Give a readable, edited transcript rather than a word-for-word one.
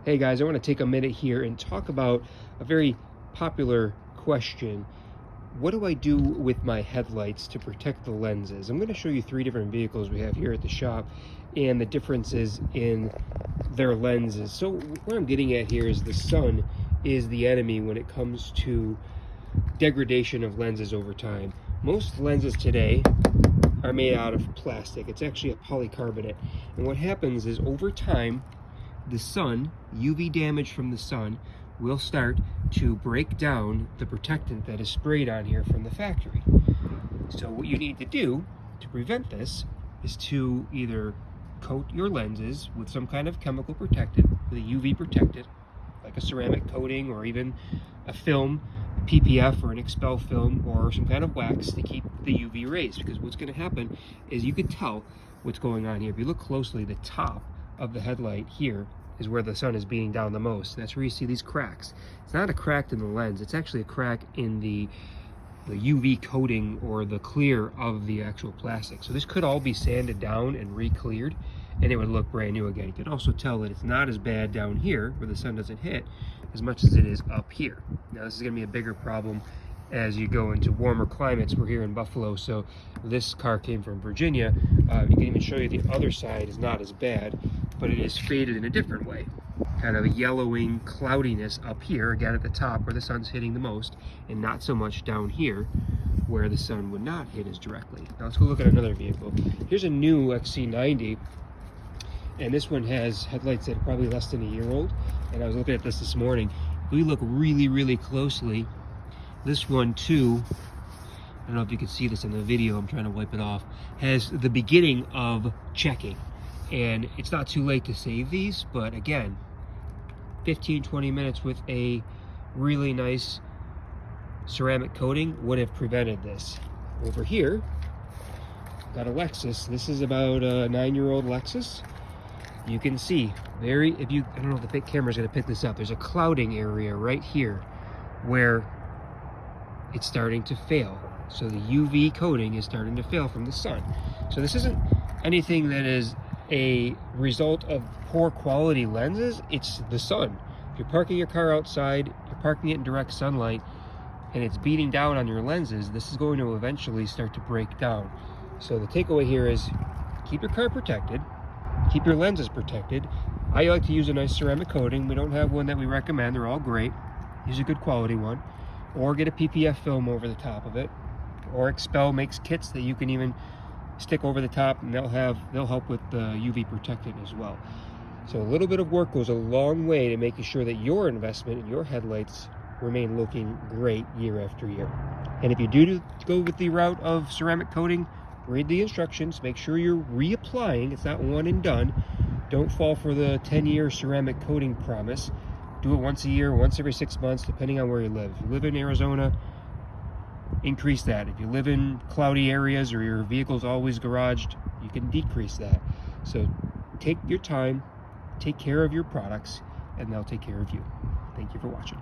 Hey guys, I want to take a minute here and talk about a very popular question. What do I do with my headlights to protect the lenses? I'm going to show you 3 different vehicles we have here at the shop and the differences in their lenses. So what I'm getting at here is the sun is the enemy when it comes to degradation of lenses over time. Most lenses today are made out of plastic. It's actually a polycarbonate. And what happens is over time, the sun, UV damage from the sun, will start to break down the protectant that is sprayed on here from the factory. So what you need to do to prevent this is to either coat your lenses with some kind of chemical protectant, with a UV protectant, like a ceramic coating or even a film, PPF or an Expel film or some kind of wax to keep the UV rays. Because what's going to happen is you can tell what's going on here. If you look closely, the top of the headlight here is where the sun is beating down the most. That's where you see these cracks. It's not a crack in the lens, it's actually a crack in the UV coating or the clear of the actual plastic. So this could all be sanded down and re-cleared and it would look brand new again. You can also tell that it's not as bad down here where the sun doesn't hit as much as it is up here. Now this is going to be a bigger problem as you go into warmer climates. We're here in Buffalo, so this car came from Virginia. You can even show you the other side is not as bad, but it is faded in a different way. Kind of a yellowing cloudiness up here, again at the top where the sun's hitting the most, and not so much down here where the sun would not hit as directly. Now let's go look at another vehicle. Here's a new XC90, and this one has headlights that are probably less than a year old, and I was looking at this morning. If we look really closely, this one too, I don't know if you can see this in the video, I'm trying to wipe it off, has the beginning of checking. And it's not too late to save these, but again, 15-20 minutes with a really nice ceramic coating would have prevented this. Over here, got a Lexus. This is about a 9-year-old Lexus. You can see I don't know if the camera's gonna pick this up, there's a clouding area right here where it's starting to fail. So the UV coating is starting to fail from the sun. So this isn't anything that is a result of poor quality lenses, it's the sun. If you're parking your car outside, you're parking it in direct sunlight, and it's beating down on your lenses, this is going to eventually start to break down. So the takeaway here is keep your car protected, keep your lenses protected. I like to use a nice ceramic coating. We don't have one that we recommend, they're all great. Use a good quality one. Or get a PPF film over the top of it. Or Expel makes kits that you can even stick over the top, and they'll help with the UV protectant as well. So a little bit of work goes a long way to making sure that your investment in your headlights remain looking great year after year. And if you do go with the route of ceramic coating, read the instructions, make sure you're reapplying. It's not one and done. Don't fall for the 10-year ceramic coating promise. Do it once a year, once every 6 months, depending on where you live. If you live in Arizona, increase that. If you live in cloudy areas or your vehicle's always garaged, you can decrease that. So take your time, take care of your products, and they'll take care of you. Thank you for watching.